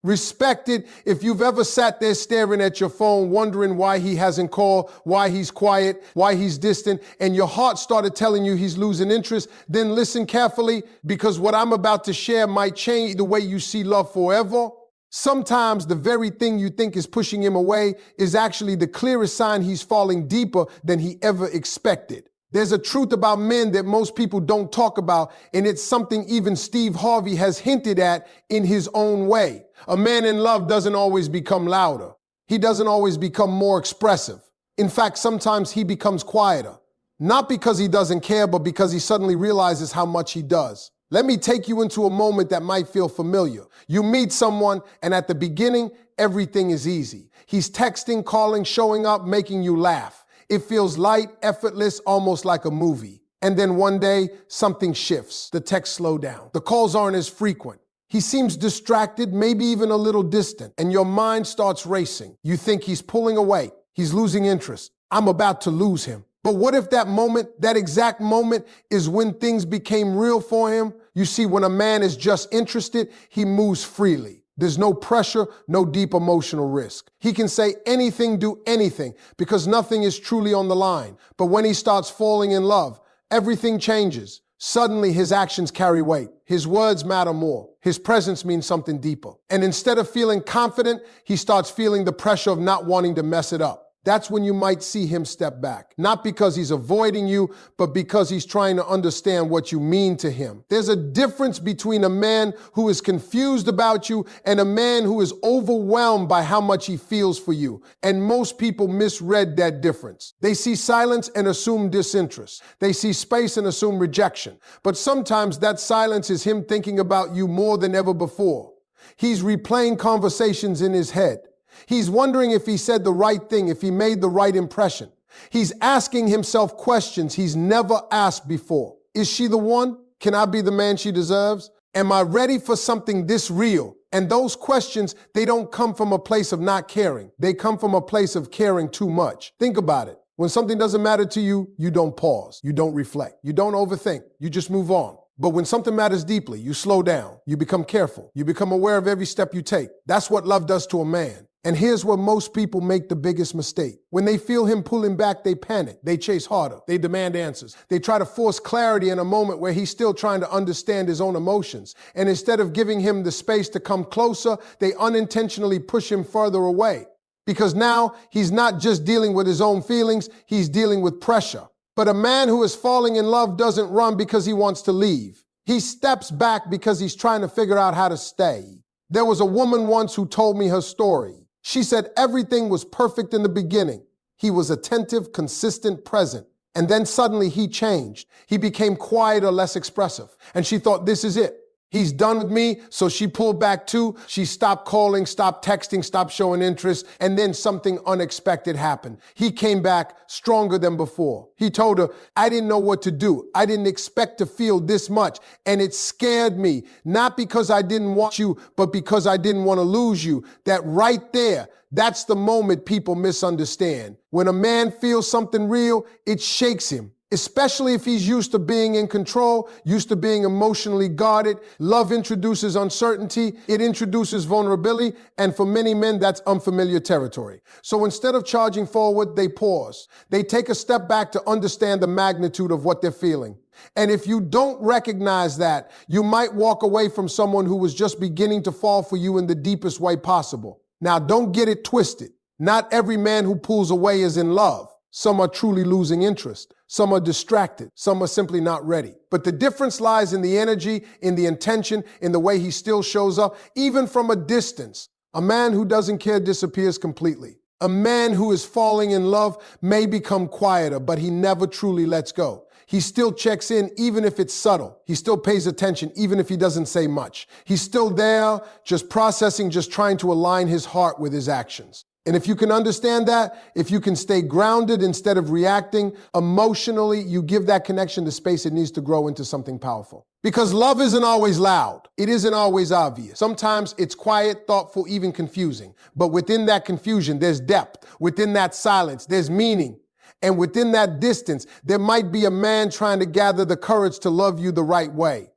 Respected if you've ever sat there staring at your phone, wondering why he hasn't called, why he's quiet, why he's distant, and your heart started telling you he's losing interest, then listen carefully, because what I'm about to share might change the way you see love forever. Sometimes the very thing you think is pushing him away is actually the clearest sign he's falling deeper than he ever expected. There's a truth about men that most people don't talk about, and it's something even Steve Harvey has hinted at in his own way. A man in love doesn't always become louder. He doesn't always become more expressive. In fact, sometimes he becomes quieter. Not because he doesn't care, but because he suddenly realizes how much he does. Let me take you into a moment that might feel familiar. You meet someone, and at the beginning, everything is easy. He's texting, calling, showing up, making you laugh. It feels light, effortless, almost like a movie. And then one day, something shifts. The texts slow down. The calls aren't as frequent. He seems distracted, maybe even a little distant, and your mind starts racing. You think he's pulling away. He's losing interest. I'm about to lose him. But what if that moment, that exact moment, is when things became real for him? You see, when a man is just interested, he moves freely. There's no pressure, no deep emotional risk. He can say anything, do anything, because nothing is truly on the line. But when he starts falling in love, everything changes. Suddenly, his actions carry weight. His words matter more. His presence means something deeper. And instead of feeling confident, he starts feeling the pressure of not wanting to mess it up. That's when you might see him step back. Not because he's avoiding you, but because he's trying to understand what you mean to him. There's a difference between a man who is confused about you and a man who is overwhelmed by how much he feels for you. And most people misread that difference. They see silence and assume disinterest. They see space and assume rejection. But sometimes that silence is him thinking about you more than ever before. He's replaying conversations in his head. He's wondering if he said the right thing, if he made the right impression. He's asking himself questions he's never asked before. Is she the one? Can I be the man she deserves? Am I ready for something this real? And those questions, they don't come from a place of not caring. They come from a place of caring too much. Think about it. When something doesn't matter to you, you don't pause. You don't reflect. You don't overthink. You just move on. But when something matters deeply, you slow down. You become careful. You become aware of every step you take. That's what love does to a man. And here's where most people make the biggest mistake. When they feel him pulling back, they panic. They chase harder. They demand answers. They try to force clarity in a moment where he's still trying to understand his own emotions. And instead of giving him the space to come closer, they unintentionally push him further away. Because now he's not just dealing with his own feelings, he's dealing with pressure. But a man who is falling in love doesn't run because he wants to leave. He steps back because he's trying to figure out how to stay. There was a woman once who told me her story. She said everything was perfect in the beginning. He was attentive, consistent, present. And then suddenly he changed. He became quieter, less expressive. And she thought, this is it. He's done with me, so she pulled back too. She stopped calling, stopped texting, stopped showing interest, and then something unexpected happened. He came back stronger than before. He told her, I didn't know what to do. I didn't expect to feel this much, and it scared me, not because I didn't want you, but because I didn't want to lose you. That right there, that's the moment people misunderstand. When a man feels something real, it shakes him. Especially if he's used to being in control, used to being emotionally guarded. Love introduces uncertainty, it introduces vulnerability, and for many men, that's unfamiliar territory. So instead of charging forward, they pause. They take a step back to understand the magnitude of what they're feeling. And if you don't recognize that, you might walk away from someone who was just beginning to fall for you in the deepest way possible. Now, don't get it twisted. Not every man who pulls away is in love. Some are truly losing interest. Some are distracted. Some are simply not ready. But the difference lies in the energy, in the intention, in the way he still shows up, even from a distance. A man who doesn't care disappears completely. A man who is falling in love may become quieter, but he never truly lets go. He still checks in, even if it's subtle. He still pays attention, even if he doesn't say much. He's still there, just processing, just trying to align his heart with his actions. And if you can understand that, if you can stay grounded instead of reacting emotionally, you give that connection the space it needs to grow into something powerful. Because love isn't always loud. It isn't always obvious. Sometimes it's quiet, thoughtful, even confusing. But within that confusion, there's depth. Within that silence, there's meaning. And within that distance, there might be a man trying to gather the courage to love you the right way.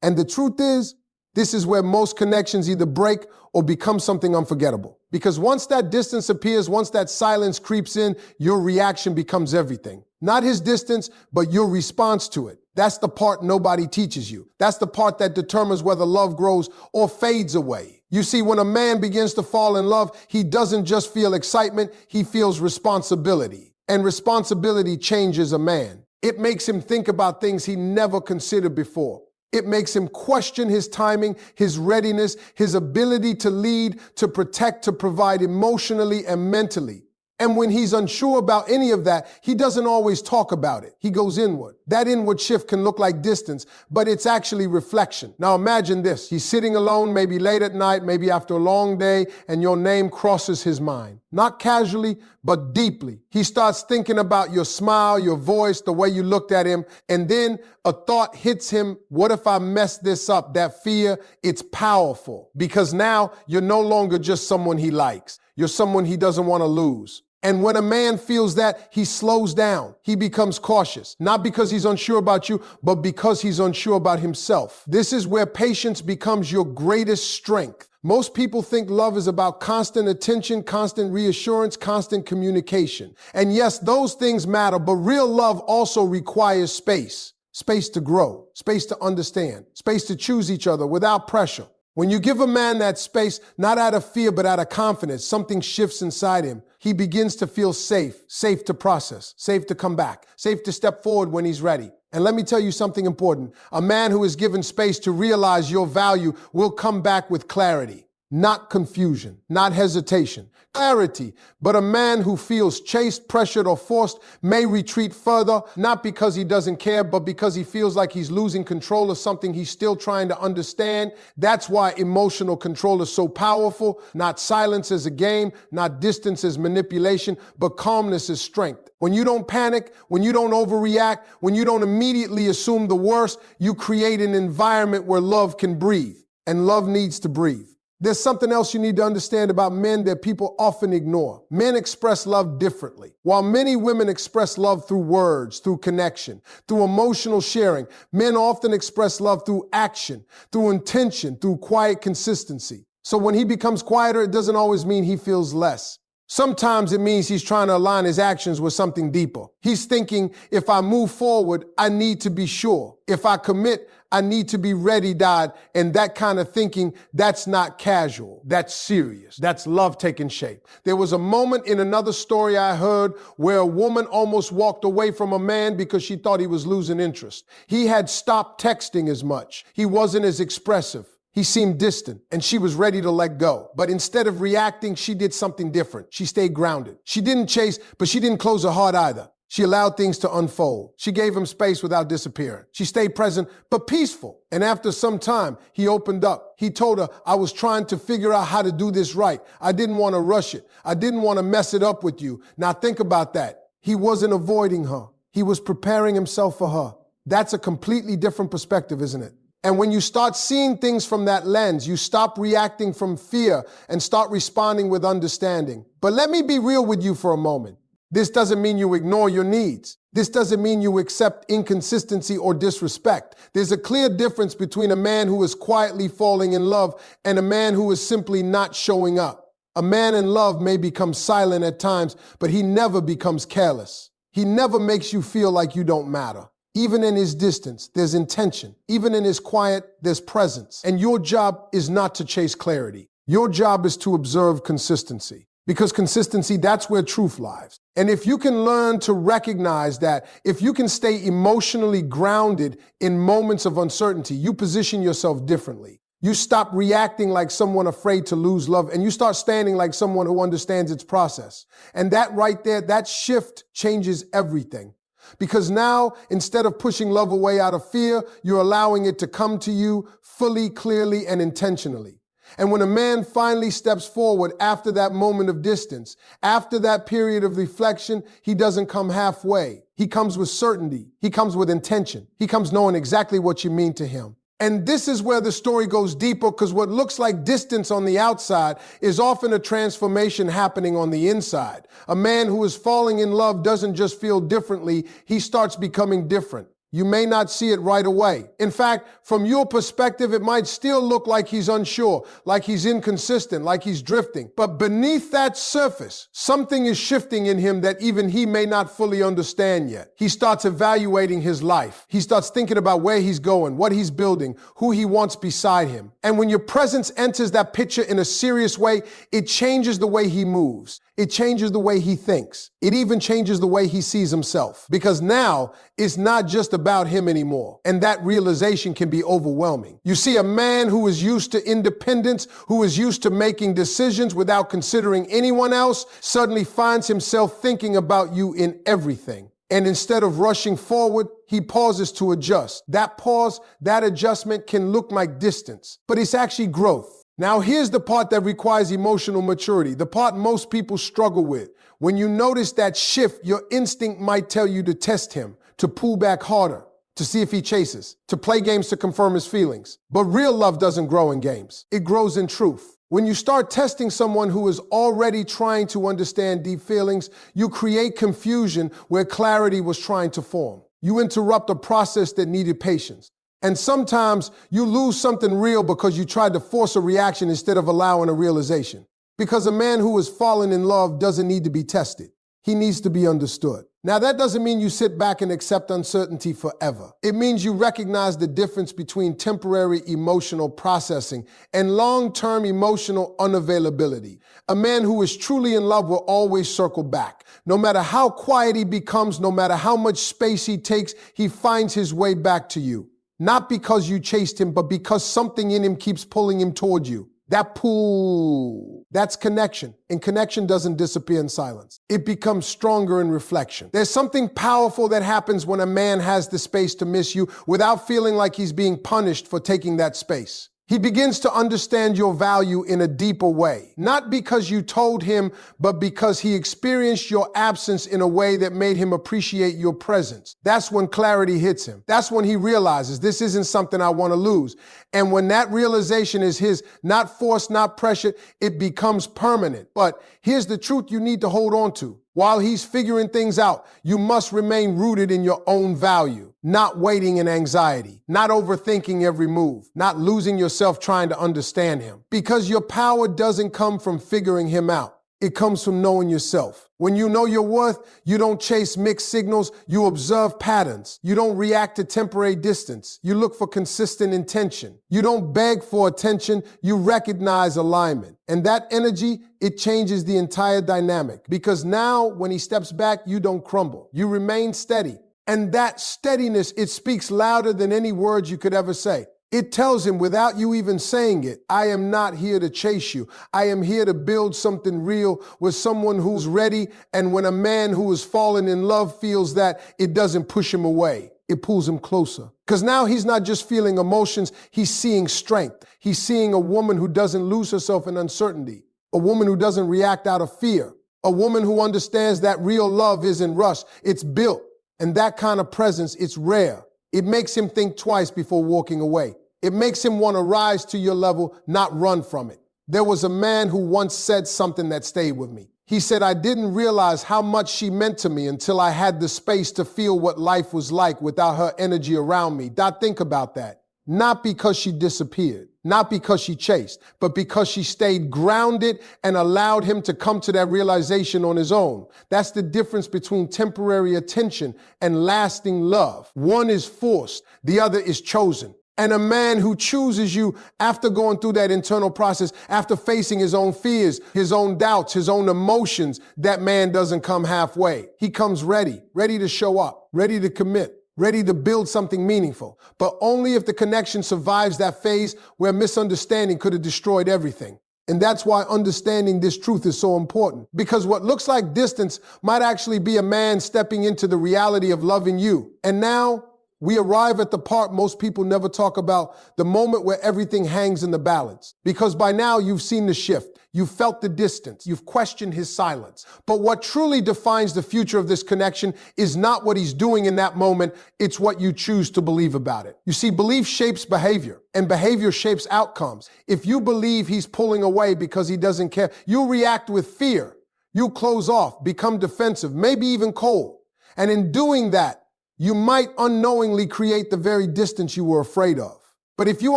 And the truth is, This is where most connections either break or become something unforgettable. Because once that distance appears, once that silence creeps in, your reaction becomes everything. Not his distance, but your response to it. That's the part nobody teaches you. That's the part that determines whether love grows or fades away. You see, when a man begins to fall in love, he doesn't just feel excitement, he feels responsibility. And responsibility changes a man. It makes him think about things he never considered before. It makes him question his timing, his readiness, his ability to lead, to protect, to provide emotionally and mentally. And when he's unsure about any of that, he doesn't always talk about it. He goes inward. That inward shift can look like distance, but it's actually reflection. Now imagine this. He's sitting alone, maybe late at night, maybe after a long day, and your name crosses his mind. Not casually, but deeply. He starts thinking about your smile, your voice, the way you looked at him, and then a thought hits him. What if I mess this up? That fear, it's powerful because now you're no longer just someone he likes. You're someone he doesn't want to lose. And when a man feels that, he slows down. He becomes cautious, not because he's unsure about you, but because he's unsure about himself. This is where patience becomes your greatest strength. Most people think love is about constant attention, constant reassurance, constant communication. And yes, those things matter, but real love also requires space. Space to grow, space to understand, space to choose each other without pressure. When you give a man that space, not out of fear, but out of confidence, something shifts inside him. He begins to feel safe, safe to process, safe to come back, safe to step forward when he's ready. And let me tell you something important. A man who is given space to realize your value will come back with clarity, not confusion, not hesitation, clarity. But a man who feels chased, pressured, or forced may retreat further, not because he doesn't care, but because he feels like he's losing control of something he's still trying to understand. That's why emotional control is so powerful. Not silence as a game, not distance as manipulation, but calmness as strength. When you don't panic, when you don't overreact, when you don't immediately assume the worst, you create an environment where love can breathe, and love needs to breathe. There's something else you need to understand about men that people often ignore. Men express love differently. While many women express love through words, through connection, through emotional sharing, men often express love through action, through intention, through quiet consistency. So when he becomes quieter, it doesn't always mean he feels less. Sometimes it means he's trying to align his actions with something deeper. He's thinking, if I move forward, I need to be sure. If I commit, I need to be ready, Dad. And that kind of thinking, that's not casual. That's serious. That's love taking shape. There was a moment in another story I heard where a woman almost walked away from a man because she thought he was losing interest. He had stopped texting as much. He wasn't as expressive. He seemed distant, and she was ready to let go. But instead of reacting, she did something different. She stayed grounded. She didn't chase, but she didn't close her heart either. She allowed things to unfold. She gave him space without disappearing. She stayed present, but peaceful. And after some time, he opened up. He told her, I was trying to figure out how to do this right. I didn't want to rush it. I didn't want to mess it up with you. Now think about that. He wasn't avoiding her. He was preparing himself for her. That's a completely different perspective, isn't it? And when you start seeing things from that lens, you stop reacting from fear and start responding with understanding. But let me be real with you for a moment. This doesn't mean you ignore your needs. This doesn't mean you accept inconsistency or disrespect. There's a clear difference between a man who is quietly falling in love and a man who is simply not showing up. A man in love may become silent at times, but he never becomes careless. He never makes you feel like you don't matter. Even in his distance, there's intention. Even in his quiet, there's presence. And your job is not to chase clarity. Your job is to observe consistency. Because consistency, that's where truth lies. And if you can learn to recognize that, if you can stay emotionally grounded in moments of uncertainty, you position yourself differently. You stop reacting like someone afraid to lose love, and you start standing like someone who understands its process. And that right there, that shift changes everything. Because now, instead of pushing love away out of fear, you're allowing it to come to you fully, clearly, and intentionally. And when a man finally steps forward after that moment of distance, after that period of reflection, he doesn't come halfway. He comes with certainty. He comes with intention. He comes knowing exactly what you mean to him. And this is where the story goes deeper, because what looks like distance on the outside is often a transformation happening on the inside. A man who is falling in love doesn't just feel differently, he starts becoming different. You may not see it right away. In fact, from your perspective, it might still look like he's unsure, like he's inconsistent, like he's drifting. But beneath that surface, something is shifting in him that even he may not fully understand yet. He starts evaluating his life. He starts thinking about where he's going, what he's building, who he wants beside him. And when your presence enters that picture in a serious way, it changes the way he moves. It changes the way he thinks. It even changes the way he sees himself. Because now it's not just about him anymore. And that realization can be overwhelming. You see, a man who is used to independence, who is used to making decisions without considering anyone else, suddenly finds himself thinking about you in everything. And instead of rushing forward, he pauses to adjust. That pause, that adjustment can look like distance, but it's actually growth. Now, here's the part that requires emotional maturity, the part most people struggle with. When you notice that shift, your instinct might tell you to test him, to pull back harder, to see if he chases, to play games to confirm his feelings. But real love doesn't grow in games. It grows in truth. When you start testing someone who is already trying to understand deep feelings, you create confusion where clarity was trying to form. You interrupt a process that needed patience. And sometimes you lose something real because you tried to force a reaction instead of allowing a realization. Because a man who has fallen in love doesn't need to be tested. He needs to be understood. Now, that doesn't mean you sit back and accept uncertainty forever. It means you recognize the difference between temporary emotional processing and long-term emotional unavailability. A man who is truly in love will always circle back. No matter how quiet he becomes, no matter how much space he takes, he finds his way back to you. Not because you chased him, but because something in him keeps pulling him toward you. That pull, that's connection. And connection doesn't disappear in silence. It becomes stronger in reflection. There's something powerful that happens when a man has the space to miss you without feeling like he's being punished for taking that space. He begins to understand your value in a deeper way, not because you told him, but because he experienced your absence in a way that made him appreciate your presence. That's when clarity hits him. That's when he realizes this isn't something I want to lose. And when that realization is his, not forced, not pressured, it becomes permanent. But here's the truth you need to hold on to. While he's figuring things out, you must remain rooted in your own value, not waiting in anxiety, not overthinking every move, not losing yourself trying to understand him. Because your power doesn't come from figuring him out. It comes from knowing yourself. When you know your worth, you don't chase mixed signals, you observe patterns. You don't react to temporary distance. You look for consistent intention. You don't beg for attention, you recognize alignment. And that energy, it changes the entire dynamic. Because now, when he steps back, you don't crumble. You remain steady. And that steadiness, it speaks louder than any words you could ever say. It tells him without you even saying it, I am not here to chase you. I am here to build something real with someone who's ready. And when a man who has fallen in love feels that, it doesn't push him away. It pulls him closer. Because now he's not just feeling emotions, he's seeing strength. He's seeing a woman who doesn't lose herself in uncertainty. A woman who doesn't react out of fear. A woman who understands that real love isn't rushed, it's built. And that kind of presence, it's rare. It makes him think twice before walking away. It makes him want to rise to your level, not run from it. There was a man who once said something that stayed with me. He said, I didn't realize how much she meant to me until I had the space to feel what life was like without her energy around me. Think about that. Not because she disappeared, not because she chased, but because she stayed grounded and allowed him to come to that realization on his own. That's the difference between temporary attention and lasting love. One is forced, the other is chosen. And a man who chooses you after going through that internal process, after facing his own fears, his own doubts, his own emotions, that man doesn't come halfway. He comes ready to show up, ready to commit, ready to build something meaningful. But only if the connection survives that phase where misunderstanding could have destroyed everything. And that's why understanding this truth is so important. Because what looks like distance might actually be a man stepping into the reality of loving you. And now, we arrive at the part most people never talk about, the moment where everything hangs in the balance. Because by now you've seen the shift, you've felt the distance, you've questioned his silence. But what truly defines the future of this connection is not what he's doing in that moment, it's what you choose to believe about it. You see, belief shapes behavior, and behavior shapes outcomes. If you believe he's pulling away because he doesn't care, you'll react with fear. You'll close off, become defensive, maybe even cold. And in doing that, You might unknowingly create the very distance you were afraid of. But if you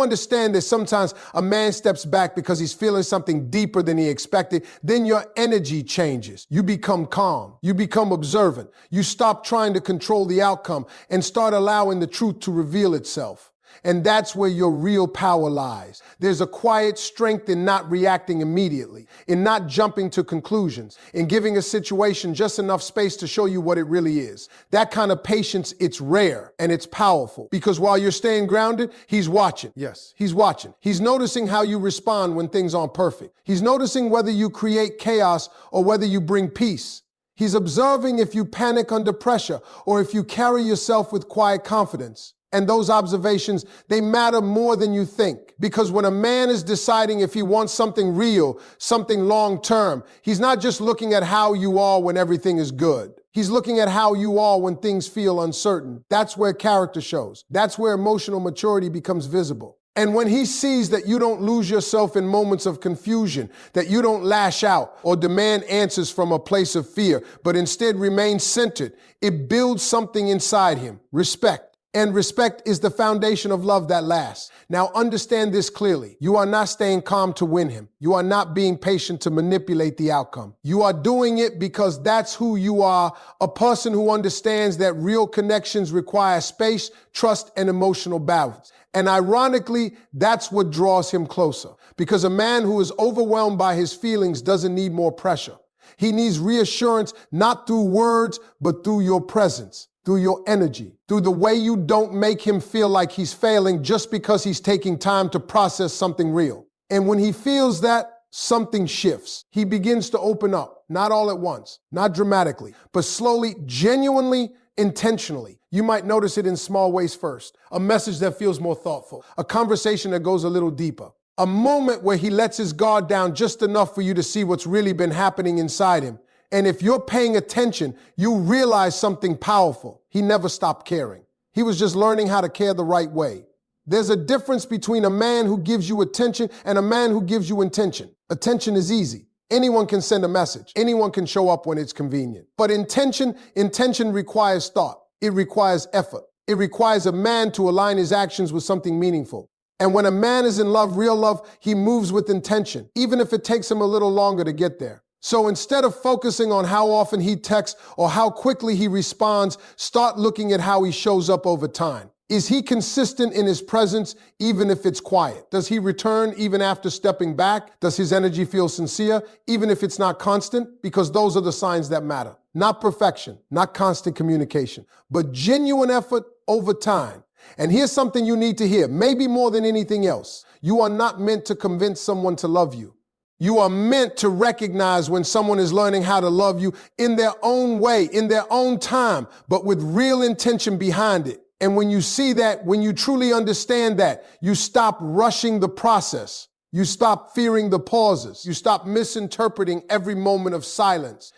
understand that sometimes a man steps back because he's feeling something deeper than he expected, then your energy changes. You become calm. You become observant. You stop trying to control the outcome and start allowing the truth to reveal itself. And that's where your real power lies. There's a quiet strength in not reacting immediately, in not jumping to conclusions, in giving a situation just enough space to show you what it really is. That kind of patience, it's rare and it's powerful, because while you're staying grounded, he's watching. Yes, he's watching. He's noticing how you respond when things aren't perfect. He's noticing whether you create chaos or whether you bring peace. He's observing if you panic under pressure or if you carry yourself with quiet confidence. And those observations, they matter more than you think. Because when a man is deciding if he wants something real, something long-term, he's not just looking at how you are when everything is good. He's looking at how you are when things feel uncertain. That's where character shows. That's where emotional maturity becomes visible. And when he sees that you don't lose yourself in moments of confusion, that you don't lash out or demand answers from a place of fear, but instead remain centered, it builds something inside him, respect. And respect is the foundation of love that lasts. Now understand this clearly. You are not staying calm to win him. You are not being patient to manipulate the outcome. You are doing it because that's who you are, a person who understands that real connections require space, trust, and emotional balance. And ironically, that's what draws him closer. Because a man who is overwhelmed by his feelings doesn't need more pressure. He needs reassurance, not through words, but through your presence, through your energy, through the way you don't make him feel like he's failing just because he's taking time to process something real. And when he feels that, something shifts. He begins to open up, not all at once, not dramatically, but slowly, genuinely, intentionally. You might notice it in small ways first. A message that feels more thoughtful, a conversation that goes a little deeper, a moment where he lets his guard down just enough for you to see what's really been happening inside him. And if you're paying attention, you realize something powerful. He never stopped caring. He was just learning how to care the right way. There's a difference between a man who gives you attention and a man who gives you intention. Attention is easy. Anyone can send a message. Anyone can show up when it's convenient. But intention requires thought. It requires effort. It requires a man to align his actions with something meaningful. And when a man is in love, real love, he moves with intention, even if it takes him a little longer to get there. So instead of focusing on how often he texts or how quickly he responds, start looking at how he shows up over time. Is he consistent in his presence, even if it's quiet? Does he return even after stepping back? Does his energy feel sincere, even if it's not constant? Because those are the signs that matter. Not perfection, not constant communication, but genuine effort over time. And here's something you need to hear, maybe more than anything else. You are not meant to convince someone to love you. You are meant to recognize when someone is learning how to love you in their own way, in their own time, but with real intention behind it. And when you see that, when you truly understand that, you stop rushing the process. You stop fearing the pauses. You stop misinterpreting every moment of silence.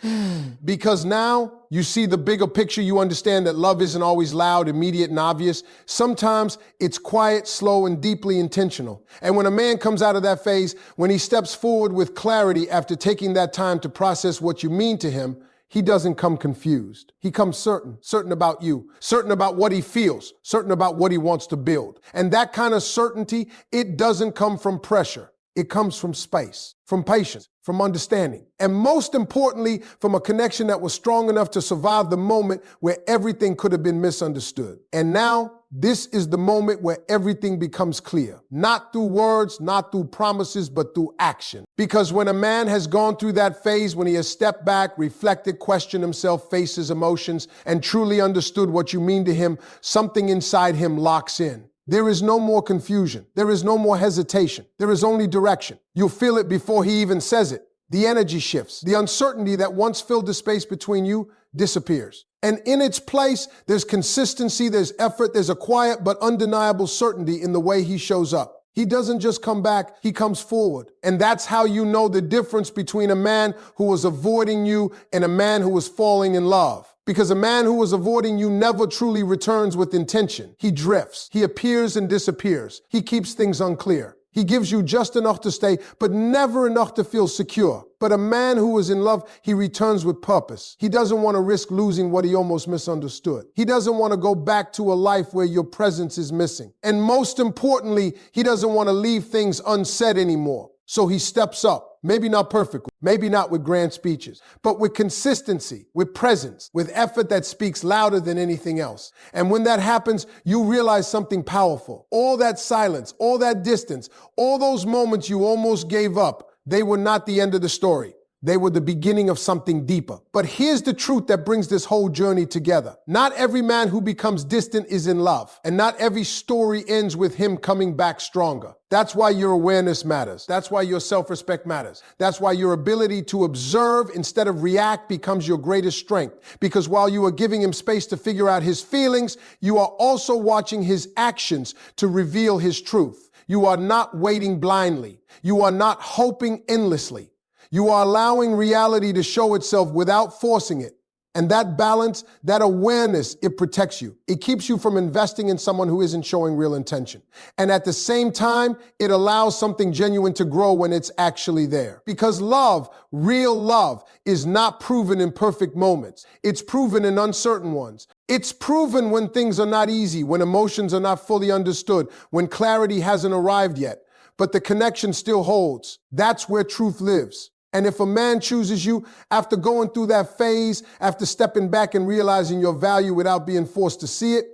Because now you see the bigger picture. You understand that love isn't always loud, immediate, and obvious. Sometimes it's quiet, slow, and deeply intentional. And when a man comes out of that phase, when he steps forward with clarity after taking that time to process what you mean to him, he doesn't come confused. He comes certain about you, certain about what he feels, certain about what he wants to build. And that kind of certainty, it doesn't come from pressure. It comes from space, from patience, from understanding, and most importantly, from a connection that was strong enough to survive the moment where everything could have been misunderstood. And now, this is the moment where everything becomes clear. Not through words, not through promises, but through action. Because when a man has gone through that phase, when he has stepped back, reflected, questioned himself, faced his emotions, and truly understood what you mean to him, something inside him locks in. There is no more confusion. There is no more hesitation. There is only direction. You'll feel it before he even says it. The energy shifts. The uncertainty that once filled the space between you disappears. And in its place, there's consistency, there's effort, there's a quiet but undeniable certainty in the way he shows up. He doesn't just come back, he comes forward. And that's how you know the difference between a man who was avoiding you and a man who was falling in love. Because a man who was avoiding you never truly returns with intention. He drifts. He appears and disappears. He keeps things unclear. He gives you just enough to stay, but never enough to feel secure. But a man who is in love, he returns with purpose. He doesn't want to risk losing what he almost misunderstood. He doesn't want to go back to a life where your presence is missing. And most importantly, he doesn't want to leave things unsaid anymore. So he steps up, maybe not perfectly, maybe not with grand speeches, but with consistency, with presence, with effort that speaks louder than anything else. And when that happens, you realize something powerful. All that silence, all that distance, all those moments you almost gave up, they were not the end of the story. They were the beginning of something deeper. But here's the truth that brings this whole journey together. Not every man who becomes distant is in love, and not every story ends with him coming back stronger. That's why your awareness matters. That's why your self-respect matters. That's why your ability to observe instead of react becomes your greatest strength. Because while you are giving him space to figure out his feelings, you are also watching his actions to reveal his truth. You are not waiting blindly. You are not hoping endlessly. You are allowing reality to show itself without forcing it. And that balance, that awareness, it protects you. It keeps you from investing in someone who isn't showing real intention. And at the same time, it allows something genuine to grow when it's actually there. Because love, real love, is not proven in perfect moments. It's proven in uncertain ones. It's proven when things are not easy, when emotions are not fully understood, when clarity hasn't arrived yet. But the connection still holds. That's where truth lives. And if a man chooses you after going through that phase, after stepping back and realizing your value without being forced to see it,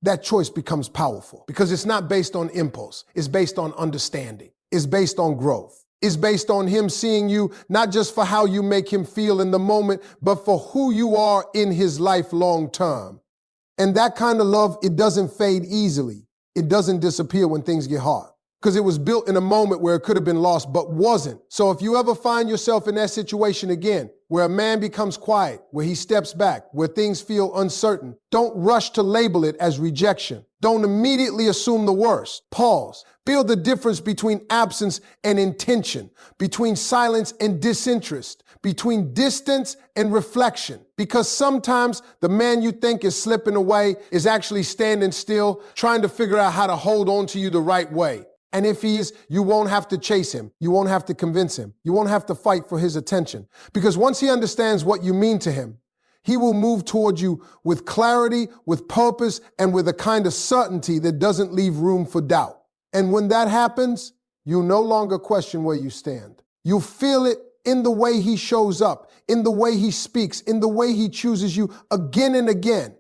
that choice becomes powerful because it's not based on impulse. It's based on understanding. It's based on growth. It's based on him seeing you not just for how you make him feel in the moment, but for who you are in his life long term. And that kind of love, it doesn't fade easily. It doesn't disappear when things get hard. Because it was built in a moment where it could have been lost, but wasn't. So if you ever find yourself in that situation again, where a man becomes quiet, where he steps back, where things feel uncertain, don't rush to label it as rejection. Don't immediately assume the worst. Pause. Feel the difference between absence and intention, between silence and disinterest, between distance and reflection. Because sometimes the man you think is slipping away is actually standing still, trying to figure out how to hold on to you the right way. And if he is, you won't have to chase him. You won't have to convince him. You won't have to fight for his attention. Because once he understands what you mean to him, he will move toward you with clarity, with purpose, and with a kind of certainty that doesn't leave room for doubt. And when that happens, you no longer question where you stand. You feel it in the way he shows up, in the way he speaks, in the way he chooses you again and again.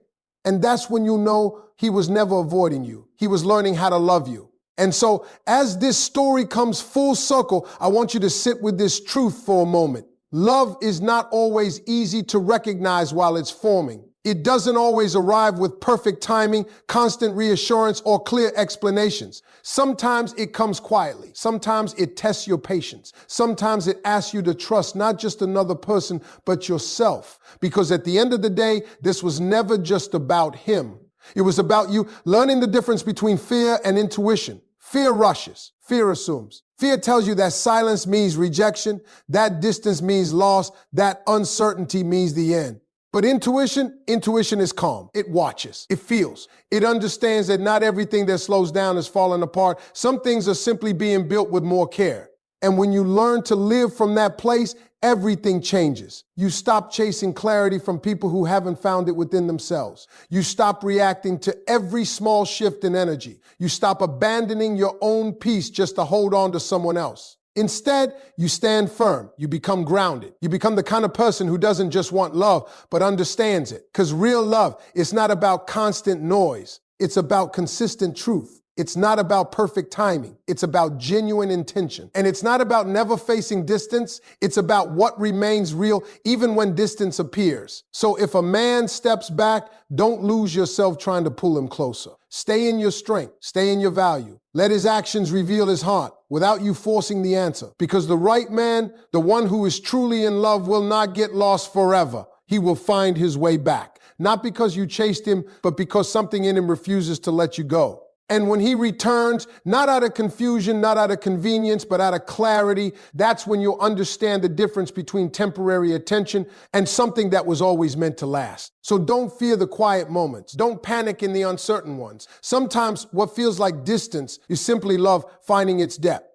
And that's when you know he was never avoiding you. He was learning how to love you. And so as this story comes full circle, I want you to sit with this truth for a moment. Love is not always easy to recognize while it's forming. It doesn't always arrive with perfect timing, constant reassurance, or clear explanations. Sometimes it comes quietly. Sometimes it tests your patience. Sometimes it asks you to trust not just another person, but yourself. Because at the end of the day, this was never just about him. It was about you learning the difference between fear and intuition. Fear rushes. Fear assumes. Fear tells you that silence means rejection, that distance means loss, that uncertainty means the end. But intuition is calm. It watches. It feels. It understands that not everything that slows down is falling apart. Some things are simply being built with more care. And when you learn to live from that place, everything changes. You stop chasing clarity from people who haven't found it within themselves. You stop reacting to every small shift in energy. You stop abandoning your own peace just to hold on to someone else. Instead, you stand firm. You become grounded. You become the kind of person who doesn't just want love, but understands it. Because real love is not about constant noise. It's about consistent truth. It's not about perfect timing. It's about genuine intention. And it's not about never facing distance. It's about what remains real even when distance appears. So if a man steps back, don't lose yourself trying to pull him closer. Stay in your strength. Stay in your value. Let his actions reveal his heart without you forcing the answer. Because the right man, the one who is truly in love, will not get lost forever. He will find his way back. Not because you chased him, but because something in him refuses to let you go. And when he returns, not out of confusion, not out of convenience, but out of clarity, that's when you'll understand the difference between temporary attention and something that was always meant to last. So don't fear the quiet moments. Don't panic in the uncertain ones. Sometimes what feels like distance is simply love finding its depth.